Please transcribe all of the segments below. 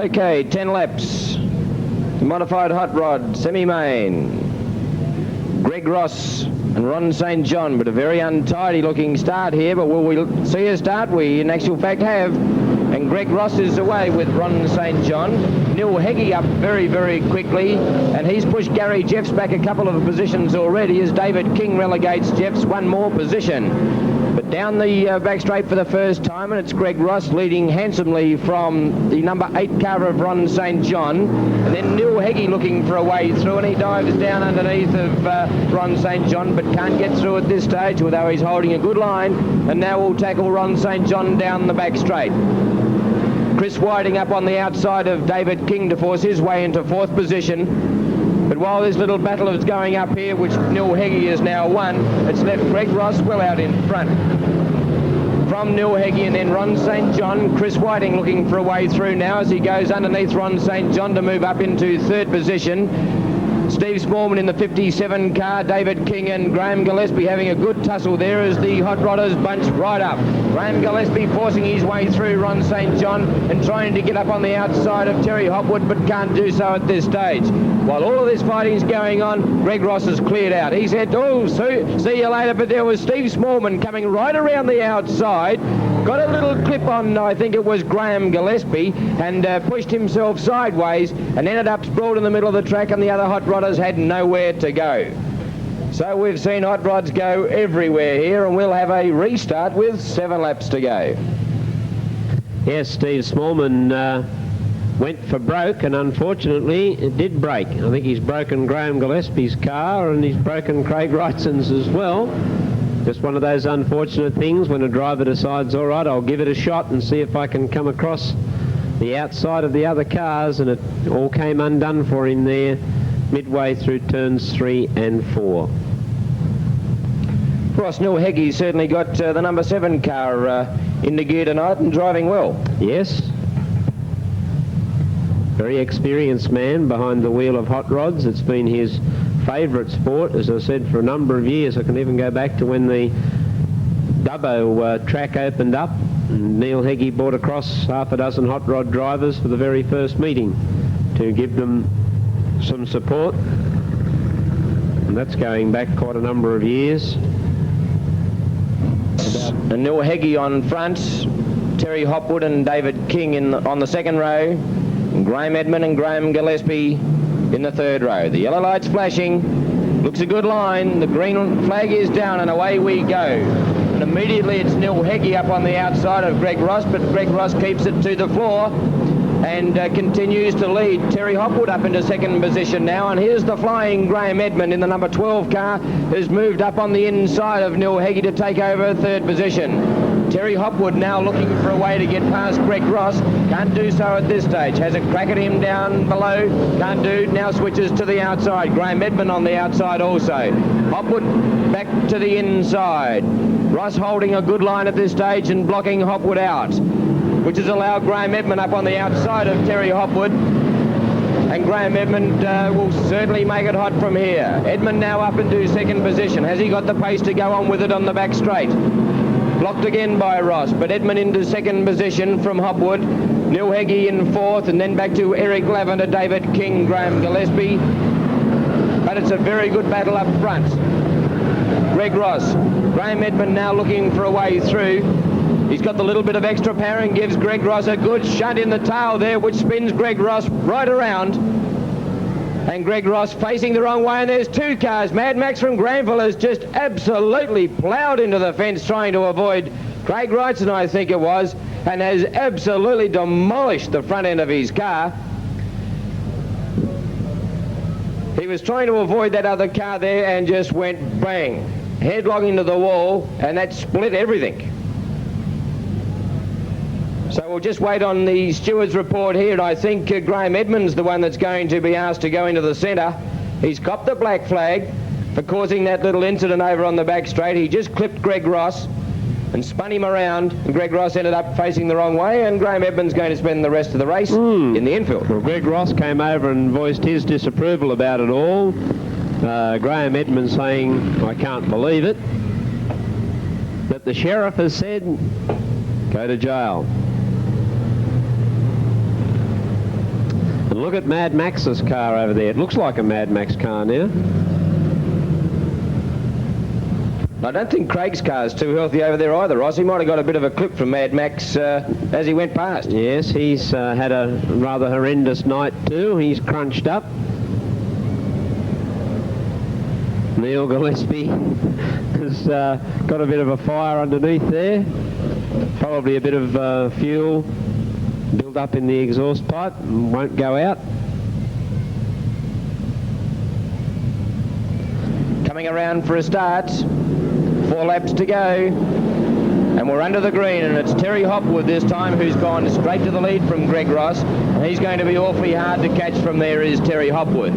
Okay, 10 laps. The modified hot rod, semi-main. Greg Ross and Ron St. John, but a very untidy looking start here, but will we see a start? We in actual fact have. And Greg Ross is away with Ron St. John. Neil Heggie up very, very quickly, and he's pushed Gary Jeffs back a couple of positions already as David King relegates Jeffs one more position. But down the back straight for the first time, and it's Greg Ross leading handsomely from the number 8 car of Ron St. John. And then Neil Heggie looking for a way through, and he dives down underneath of Ron St. John, but can't get through at this stage, although he's holding a good line. And now we'll tackle Ron St. John down the back straight. Chris Whiting up on the outside of David King to force his way into 4th position. But while this little battle is going up here, which Neil Heggie has now won, it's left Greg Ross well out in front. From Neil Heggie and then Ron St. John, Chris Whiting looking for a way through now as he goes underneath Ron St. John to move up into 3rd position. Steve Smallman in the 57 car, David King and Graham Gillespie having a good tussle there as the hot rodders bunch right up. Graham Gillespie forcing his way through Ron St. John and trying to get up on the outside of Terry Hopwood, but can't do so at this stage. While all of this fighting is going on, Greg Ross has cleared out. He said, "Oh, see you later," but there was Steve Smallman coming right around the outside. Got a little clip on, I think it was Graham Gillespie, and pushed himself sideways and ended up sprawled in the middle of the track, and the other hot rodders had nowhere to go. So we've seen hot rods go everywhere here, and we'll have a restart with 7 laps to go. Yes, Steve Smallman went for broke, and unfortunately it did break. I think he's broken Graham Gillespie's car, and he's broken Craig Wrightson's as well. Just one of those unfortunate things when a driver decides, all right, I'll give it a shot and see if I can come across the outside of the other cars, and it all came undone for him there midway through turns 3 and 4. Ross, Neil Heggie certainly got the number 7 car into gear tonight and driving well. Yes. Very experienced man behind the wheel of hot rods. It's been his favourite sport, as I said, for a number of years. I can even go back to when the Dubbo track opened up, and Neil Heggie brought across half a dozen hot rod drivers for the very first meeting to give them some support, and that's going back quite a number of years. And Neil Heggie on front, Terry Hopwood and David King on the 2nd row, and Graham Edmund and Graham Gillespie in the 3rd row. The yellow light's flashing, looks a good line, the green flag is down, and away we go. And immediately it's Neil Heggie up on the outside of Greg Ross, but Greg Ross keeps it to the floor and continues to lead. Terry Hopwood up into 2nd position now, and here's the flying Graham Edmund in the number 12 car, who's moved up on the inside of Neil Heggie to take over 3rd position. Terry Hopwood now looking for a way to get past Greg Ross. Can't do so at this stage. Has a crack at him down below. Can't do. Now switches to the outside. Graham Edmund on the outside also. Hopwood back to the inside. Ross holding a good line at this stage and blocking Hopwood out, which has allowed Graham Edmund up on the outside of Terry Hopwood. And Graham Edmund will certainly make it hot from here. Edmund now up into 2nd position. Has he got the pace to go on with it on the back straight? Blocked again by Ross, but Edmund into 2nd position from Hopwood. Neil Heggie in 4th, and then back to Eric Lavender, David King, Graham Gillespie. But it's a very good battle up front. Greg Ross, Graham Edmund now looking for a way through. He's got the little bit of extra power and gives Greg Ross a good shunt in the tail there, which spins Greg Ross right around. And Greg Ross facing the wrong way, and there's 2 cars. Mad Max from Granville has just absolutely ploughed into the fence trying to avoid Craig Wrightson, I think it was, and has absolutely demolished the front end of his car. He was trying to avoid that other car there and just went bang, headlong into the wall, and that split everything. So we'll just wait on the steward's report here, and I think Graham Edmund's the one that's going to be asked to go into the centre. He's copped the black flag for causing that little incident over on the back straight. He just clipped Greg Ross and spun him around, and Greg Ross ended up facing the wrong way, and Graham Edmund's going to spend the rest of the race in the infield. Well, Greg Ross came over and voiced his disapproval about it all. Graham Edmund saying, I can't believe it, that the sheriff has said, go to jail. And look at Mad Max's car over there. It looks like a Mad Max car now. I don't think Craig's car's too healthy over there either, Ross. He might have got a bit of a clip from Mad Max as he went past. Yes, he's had a rather horrendous night too. He's crunched up. Neil Gillespie has got a bit of a fire underneath there. Probably a bit of fuel built up in the exhaust pipe and won't go out. Coming around for a start. 4 laps to go. And we're under the green, and it's Terry Hopwood this time who's gone straight to the lead from Greg Ross. And he's going to be awfully hard to catch from there is Terry Hopwood.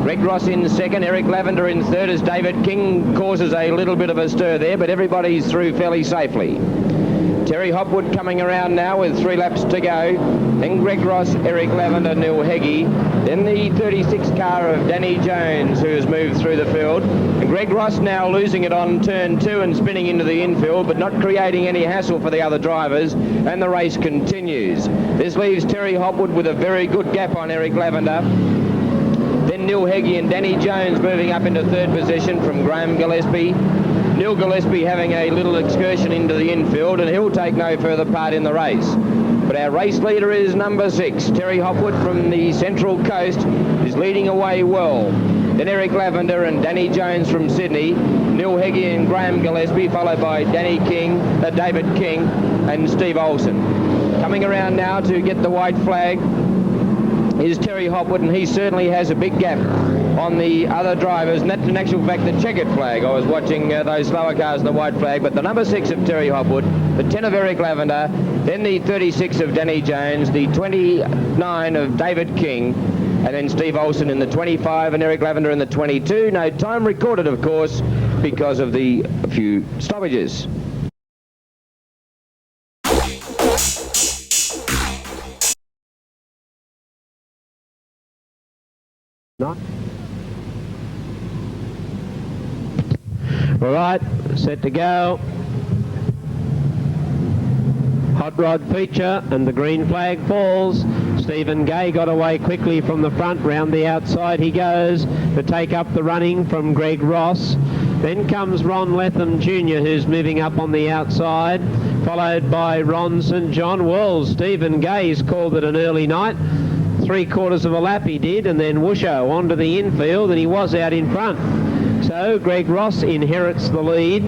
Greg Ross in second, Eric Lavender in third as David King causes a little bit of a stir there, but everybody's through fairly safely. Terry Hopwood coming around now with 3 laps to go. Then Greg Ross, Eric Lavender, Neil Heggie. Then the 36 car of Danny Jones, who has moved through the field. And Greg Ross now losing it on turn 2 and spinning into the infield, but not creating any hassle for the other drivers. And the race continues. This leaves Terry Hopwood with a very good gap on Eric Lavender. Then Neil Heggie and Danny Jones moving up into third position from Graham Gillespie. Neil Gillespie having a little excursion into the infield, and he'll take no further part in the race. But our race leader is number 6. Terry Hopwood from the Central Coast is leading away well. Then Eric Lavender and Danny Jones from Sydney. Neil Heggie and Graham Gillespie, followed by David King and Steve Olsen. Coming around now to get the white flag is Terry Hopwood, and he certainly has a big gap on the other drivers, and that's in actual fact the checkered flag. I was watching those slower cars in the white flag, but the number 6 of Terry Hopwood, the 10 of Eric Lavender, then the 36 of Danny Jones, the 29 of David King, and then Steve Olsen in the 25 and Eric Lavender in the 22. No time recorded, of course, because of the few stoppages. Not. All right, set to go. Hot rod feature, and the green flag falls. Stephen Gay got away quickly from the front. Round the outside he goes to take up the running from Greg Ross. Then comes Ron Letham Jr., who's moving up on the outside, followed by Ron St. John. Well, Stephen Gay's called it an early night. 3/4 of a lap he did, and then whoosho onto the infield, and he was out in front. So Greg Ross inherits the lead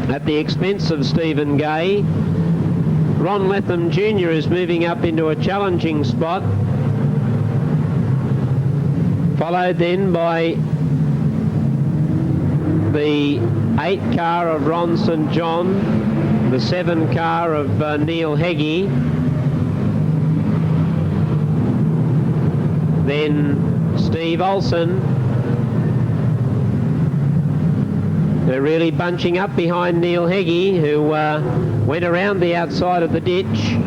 at the expense of Stephen Gay. Ron Letham Jr. is moving up into a challenging spot, followed then by the 8 car of Ron St. John, the 7 car of Neil Heggie, then Steve Olsen. They're really bunching up behind Neil Heggie, who went around the outside of the ditch.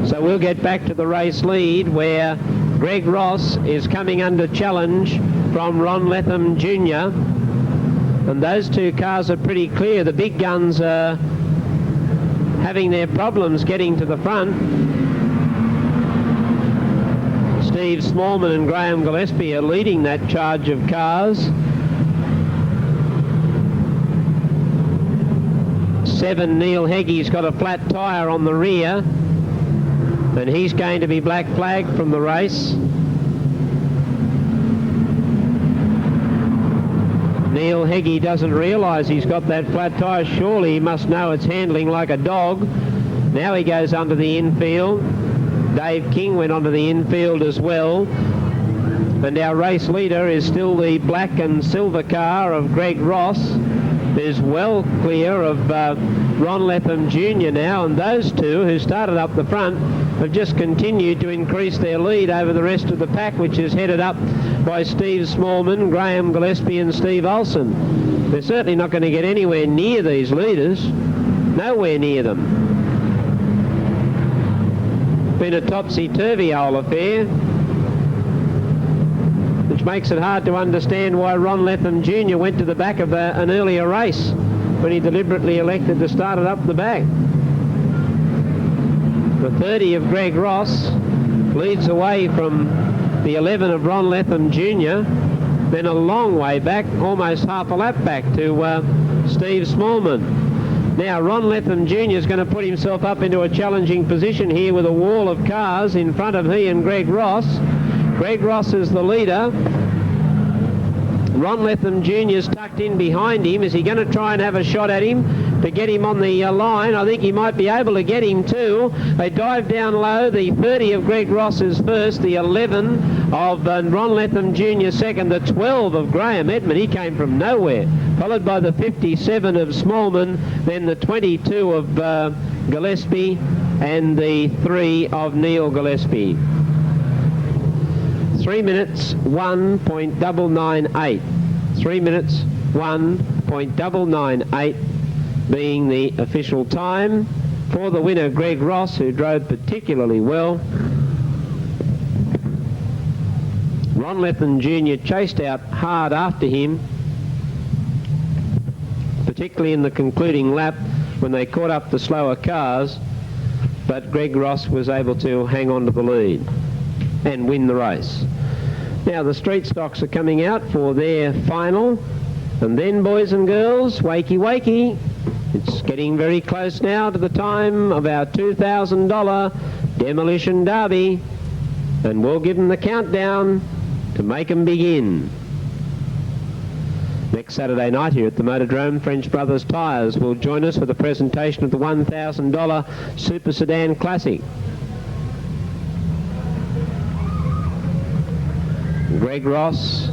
So we'll get back to the race lead, where Greg Ross is coming under challenge from Ron Letham Jr. And those 2 cars are pretty clear. The big guns are having their problems getting to the front. Steve Smallman and Graham Gillespie are leading that charge of cars. 7 Neil Heggie's got a flat tyre on the rear, and he's going to be black flagged from the race. Neil Heggie doesn't realise he's got that flat tyre. Surely he must know it's handling like a dog. Now he goes under the infield. Dave King went onto the infield as well. And our race leader is still the black and silver car of Greg Ross. Is well clear of Ron Letham Jr. now, and those 2 who started up the front have just continued to increase their lead over the rest of the pack, which is headed up by Steve Smallman, Graham Gillespie and Steve Olsen. They're certainly not going to get anywhere near these leaders. Nowhere near them. Been a topsy-turvy whole affair, which makes it hard to understand why Ron Letham Jr. went to the back of an earlier race when he deliberately elected to start it up the back. The 30 of Greg Ross leads away from the 11 of Ron Lethem Jr., then a long way back, almost half a lap back to Steve Smallman. Now Ron Lethem Jr. is going to put himself up into a challenging position here with a wall of cars in front of he and Greg Ross. Greg Ross is the leader. Ron Lethem Jr. is tucked in behind him. Is he going to try and have a shot at him to get him on the line? I think he might be able to get him too. They dive down low. The 30 of Greg Ross is first. The 11 of Ron Lethem Jr. second. The 12 of Graham Edmund. He came from nowhere. Followed by the 57 of Smallman. Then the 22 of Gillespie. And the 3 of Neil Gillespie. 3 minutes 1.998. 3 minutes 1.998 being the official time for the winner, Greg Ross, who drove particularly well. Ron Lethem Jr. chased out hard after him, particularly in the concluding lap when they caught up the slower cars, but Greg Ross was able to hang on to the lead and win the race. Now the street stocks are coming out for their final, and then, boys and girls, wakey wakey, it's getting very close now to the time of our $2,000 demolition derby, and we'll give them the countdown to make them begin. Next Saturday night here at the Motordrome, French Brothers Tyres will join us for the presentation of the $1,000 Super Sedan Classic. Greg Ross